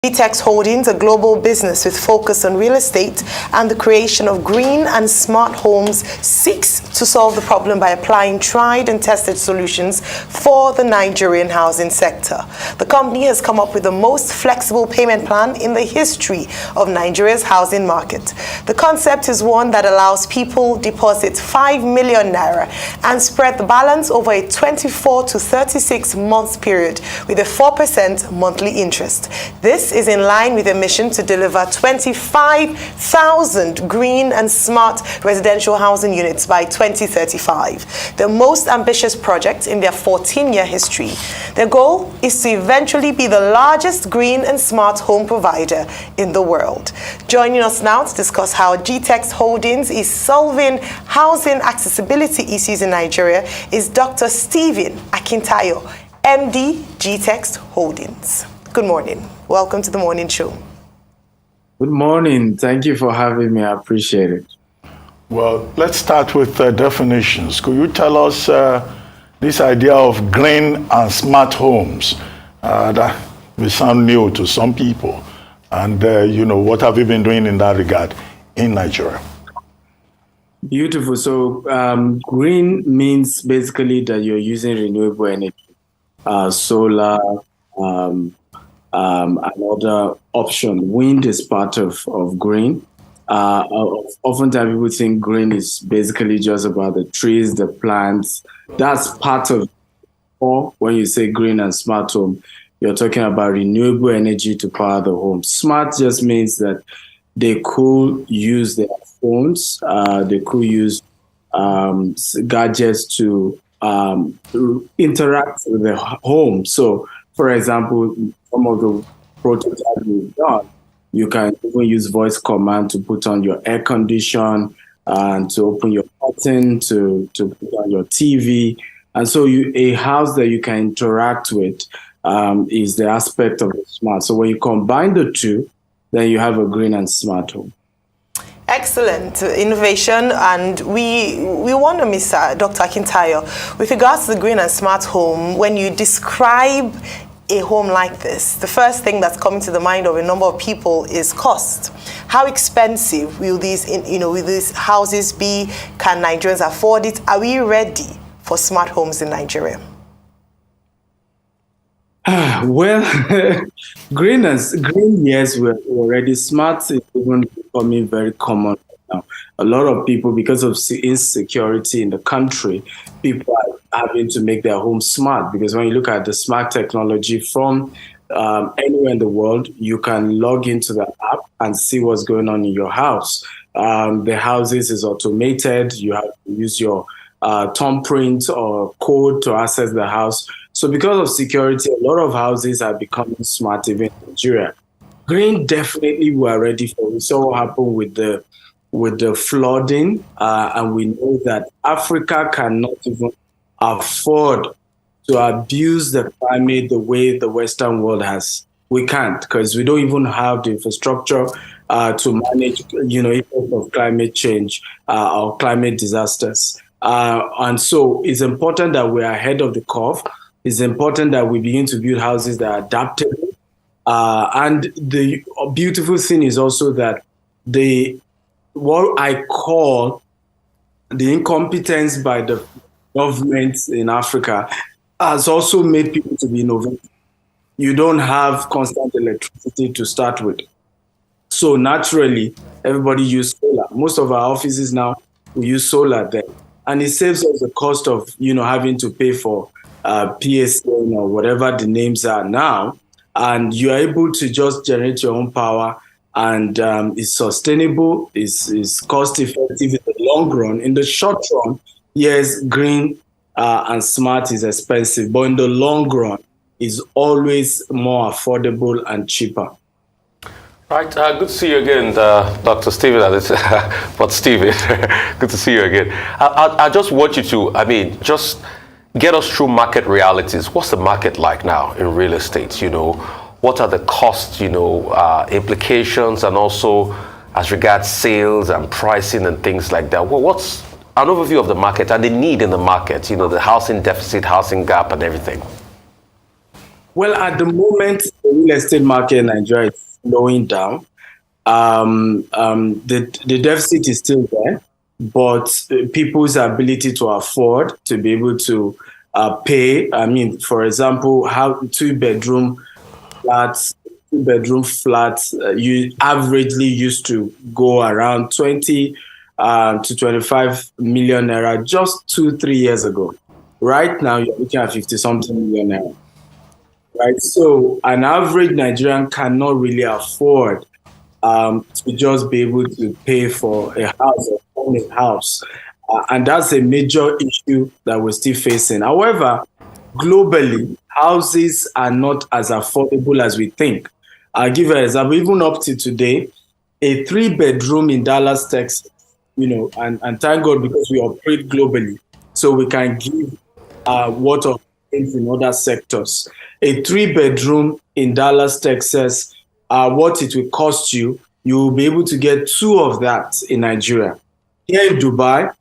GText Holdings, a global business with focus on real estate and the creation of green and smart homes, seeks to solve the problem by applying tried and tested solutions for the Nigerian housing sector. The company has come up with the most flexible payment plan in the history of Nigeria's housing market. The concept is one that allows people deposit 5 million naira and spread the balance over a 24 to 36 months period with a 4% monthly interest. This is in line with a mission to deliver 25,000 green and smart residential housing units by 2035, the most ambitious project in their 14-year history. Their goal is to eventually be the largest green and smart home provider in the world. Joining us now to discuss how GText Holdings is solving housing accessibility issues in Nigeria is Dr. Stephen Akintayo, MD, GText Holdings. Good morning. Welcome to the morning show. Good morning. Thank you for having me. I appreciate it. Well, let's start with definitions. Could you tell us this idea of green and smart homes? That will sound new to some people. And, what have you been doing in that regard in Nigeria? Beautiful. So green means basically that you're using renewable energy, solar, another option. Wind is part of green. Oftentimes people think green is basically just about the trees, the plants. That's part of it. Or when you say green and smart home, you're talking about renewable energy to power the home. Smart just means that they could use their phones, they could use gadgets to interact with the home. So, for example, some of the prototypes we've done, you can even use voice command to put on your air condition and to open your curtain, to put on your TV. And so a house that you can interact with is the aspect of the smart. So when you combine the two, then you have a green and smart home. Excellent innovation, and we wonder, Mr. Dr. Akintayo, with regards to the green and smart home, when you describe a home like this, the first thing that's coming to the mind of a number of people is cost. How expensive will these houses be? Can Nigerians afford it? Are we ready for smart homes in Nigeria? Well, green, yes, we're already smart. It's even becoming very common now. A lot of people, because of insecurity in the country, people are having to make their homes smart. Because when you look at the smart technology from anywhere in the world, you can log into the app and see what's going on in your house. The houses is automated. You have to use your thumbprint or code to access the house. So because of security, a lot of houses are becoming smart even in Nigeria. Green, definitely we are ready for. We saw what happened with the flooding, and we know that Africa cannot even afford to abuse the climate the way the Western world has. We can't, because we don't even have the infrastructure to manage, effects of climate change or climate disasters. And so it's important that we're ahead of the curve. It's important that we begin to build houses that are adaptable. And the beautiful thing is also that what I call the incompetence by the governments in Africa has also made people to be innovative. You don't have constant electricity to start with. So naturally, everybody uses solar. Most of our offices now, we use solar there. And it saves us the cost of, having to pay for PSN or whatever the names are now. And you're able to just generate your own power, and it's sustainable, it's cost effective in the long run. In the short run, yes, green and smart is expensive, but in the long run, it's always more affordable and cheaper. Right, good to see you again, Dr. Stephen. But Stephen, good to see you again. I just want you to, just get us through market realities. What's the market like now in real estate? What are the costs, implications, and also as regards sales and pricing and things like that? Well, what's an overview of the market and the need in the market, the housing deficit, housing gap, and everything? Well, at the moment, the real estate market in Nigeria is slowing down. The deficit is still there, but people's ability to afford to be able to pay. I mean, for example, how two-bedroom flats you averagely used to go around 20 to 25 million naira just 2-3 years ago. Right now, you're looking at 50 something million naira. Right, so an average Nigerian cannot really afford to just be able to pay for a house or own a house. And that's a major issue that we're still facing. However, globally, houses are not as affordable as we think. I'll give you an example. Even up to today, a 3-bedroom in Dallas, Texas, and thank God because we operate globally, so we can give what of things in other sectors. A 3-bedroom in Dallas, Texas, what it will cost you, you will be able to get 2 of that in Nigeria. Here in Dubai,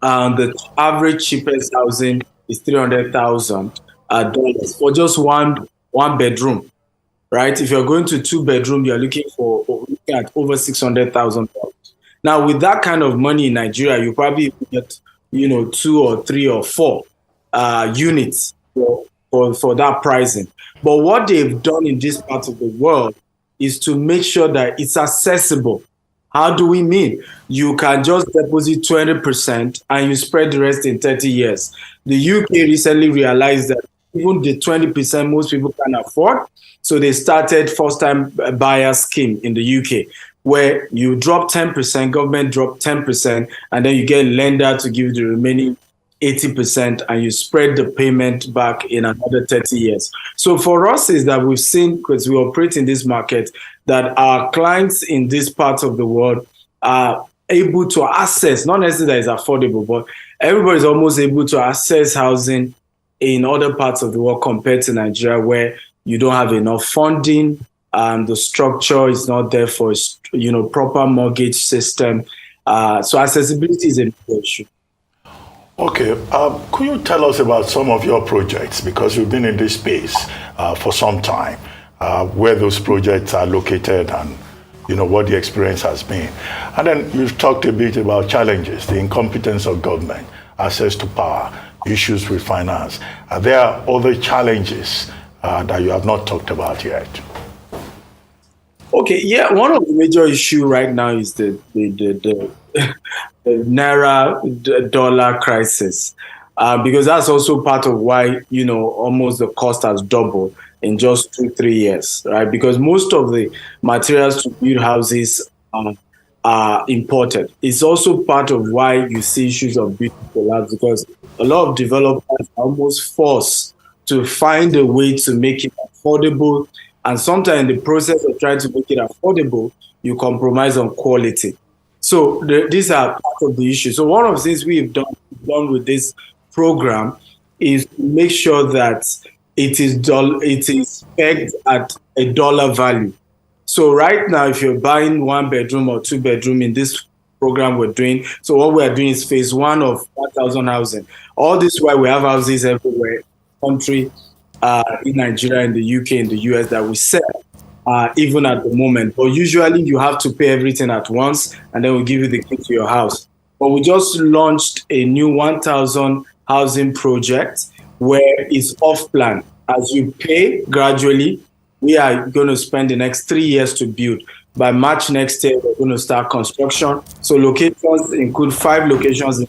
the average cheapest housing is $300,000 for just one bedroom, right? If you're going to 2-bedroom, you're looking at over $600,000. Now, with that kind of money in Nigeria, you probably get 2 or 3 or 4 units for that pricing. But what they've done in this part of the world is to make sure that it's accessible. How do we mean? You can just deposit 20% and you spread the rest in 30 years. The UK recently realized that even the 20% most people can afford, so they started first-time buyer scheme in the UK, where you drop 10%, government drop 10%, and then you get a lender to give the remaining 80%, and you spread the payment back in another 30 years. So for us is that we've seen, because we operate in this market, that our clients in this part of the world are able to access, not necessarily that it's affordable, but everybody's almost able to access housing in other parts of the world compared to Nigeria, where you don't have enough funding, the structure is not there for proper mortgage system. So accessibility is a big issue. Okay, could you tell us about some of your projects, because you've been in this space for some time, where those projects are located and what the experience has been. And then you've talked a bit about challenges, the incompetence of government, access to power, issues with finance. Are there other challenges that you have not talked about yet? Okay, yeah, one of the major issues right now is the Naira dollar crisis, because that's also part of why, almost the cost has doubled in just 2-3 years, right? Because most of the materials to build houses are imported. It's also part of why you see issues of building collapse, because a lot of developers are almost forced to find a way to make it affordable. And sometimes in the process of trying to make it affordable, you compromise on quality. So these are part of the issue. So one of the things we've done with this program is to make sure that it is pegged at a dollar value. So right now, if you're buying 1-bedroom or 2-bedroom in this program we're doing, so what we're doing is phase 1 of 1,000 housing. All this while we have houses everywhere, country, in Nigeria, in the UK, in the US that we sell, even at the moment. But usually you have to pay everything at once, and then we'll give you the key to your house. But we just launched a new 1,000 housing project where it's off plan. As you pay gradually, we are going to spend the next 3 years to build. By March next year, we're going to start construction. So locations include 5 locations in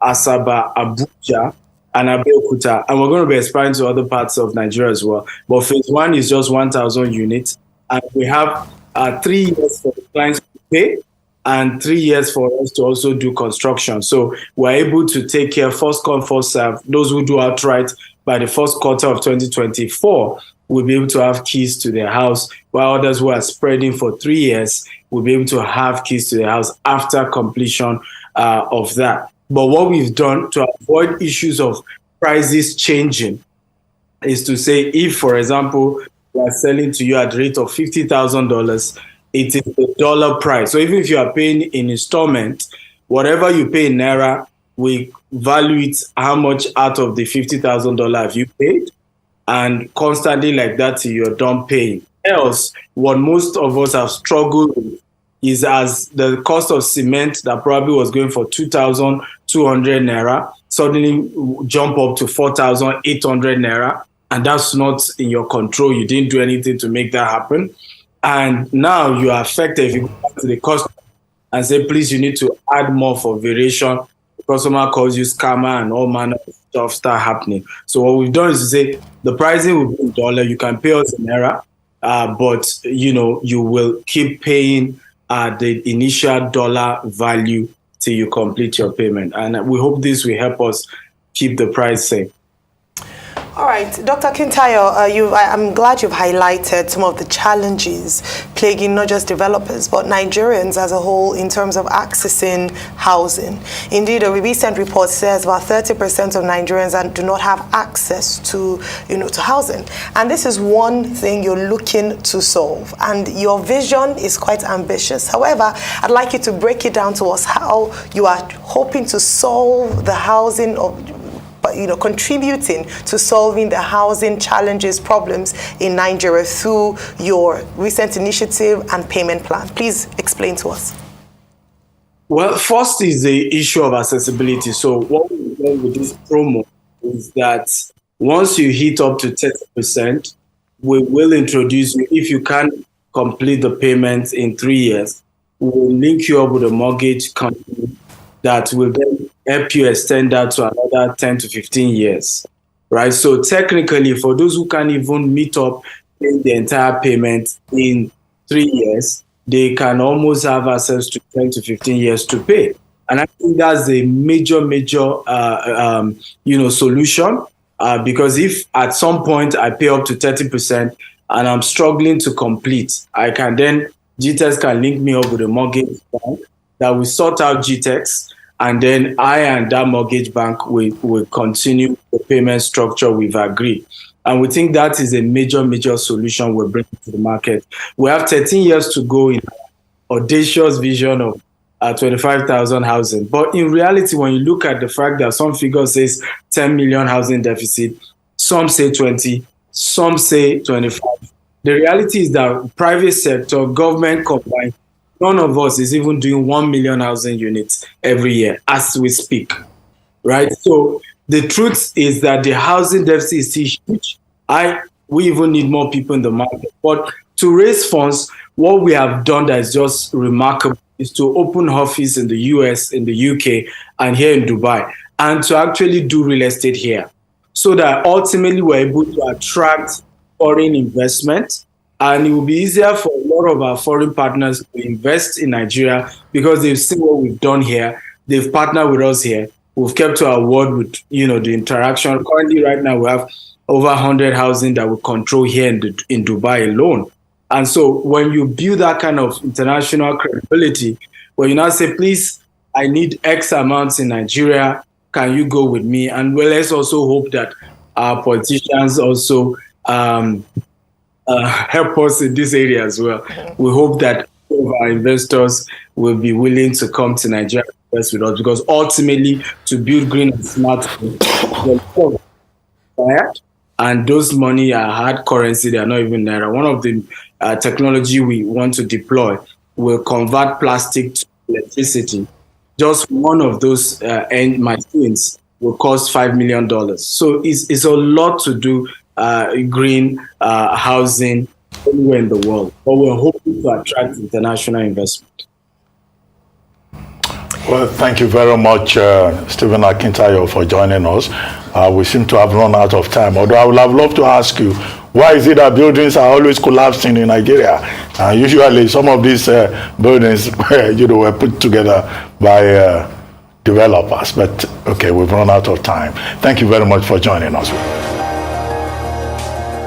Asaba, Abuja, and Abeokuta, and we're going to be expanding to other parts of Nigeria as well. But phase 1 is just 1,000 units, and we have 3 years for the clients to pay and 3 years for us to also do construction. So we're able to take care, first come, first serve. Those who do outright by the first quarter of 2024 will be able to have keys to their house, while others who are spreading for 3 years will be able to have keys to their house after completion of that. But what we've done to avoid issues of prices changing is to say, if, for example, we are selling to you at the rate of $50,000, it is the dollar price. So even if you are paying in installment, whatever you pay in Naira, we value it how much out of the $50,000 have you paid, and constantly like that till you're done paying. Else, what most of us have struggled with is as the cost of cement that probably was going for 2,200 naira suddenly jump up to 4,800 naira, and that's not in your control. You didn't do anything to make that happen. And now you are affected if you go back to the customer and say, please, you need to add more for variation. The customer calls you scammer and all manner of stuff start happening. So what we've done is to say the pricing will be in dollar. You can pay us in naira, but you will keep paying the initial dollar value till you complete your payment. And we hope this will help us keep the price safe. All right, Dr. Akintayo, I'm glad you've highlighted some of the challenges plaguing not just developers, but Nigerians as a whole in terms of accessing housing. Indeed, a recent report says about 30% of Nigerians do not have access to housing. And this is one thing you're looking to solve. And your vision is quite ambitious. However, I'd like you to break it down to us how you are hoping to solve the housing contributing to solving the housing challenges, problems in Nigeria through your recent initiative and payment plan. Please explain to us. Well, first is the issue of accessibility. So what we've done with this promo is that once you hit up to 30%, we will introduce you, if you can complete the payments in 3 years, we will link you up with a mortgage company that will then help you extend that to another 10 to 15 years, right? So technically, for those who can't even meet up in the entire payment in 3 years, they can almost have access to 10 to 15 years to pay. And I think that's a major solution, because if at some point I pay up to 30% and I'm struggling to complete, I can then, GText can link me up with a mortgage bank that will sort out GText, and then I and that mortgage bank will continue the payment structure we've agreed. And we think that is a major solution we're bringing to the market. We have 13 years to go in our audacious vision of 25,000 housing. But in reality, when you look at the fact that some figures says 10 million housing deficit, some say 20, some say 25. The reality is that private sector, government combined, none of us is even doing 1 million housing units every year as we speak, right? So the truth is that the housing deficit is still huge. We even need more people in the market. But to raise funds, what we have done that is just remarkable is to open office in the US, in the UK, and here in Dubai, and to actually do real estate here, so that ultimately we're able to attract foreign investment. And it will be easier for a lot of our foreign partners to invest in Nigeria because they've seen what we've done here. They've partnered with us here. We've kept to our word with, the interaction. Currently, right now, we have over 100 housing that we control here in Dubai alone. And so when you build that kind of international credibility, when you now say, please, I need X amounts in Nigeria, can you go with me? And let's also hope that our politicians also help us in this area as well. We hope that our investors will be willing to come to Nigeria and invest with us, because ultimately, to build green and smart, and those money are hard currency, they are not even naira. One of the technology we want to deploy will convert plastic to electricity. Just one of those machines will cost $5 million. So it's a lot to do green housing anywhere in the world, but we're hoping to attract international investment. Well, thank you very much, Stephen Akintayo, for joining us. We seem to have run out of time, although I would have loved to ask you, why is it that buildings are always collapsing in Nigeria? Usually some of these buildings were put together by developers, but okay, we've run out of time. Thank you very much for joining us.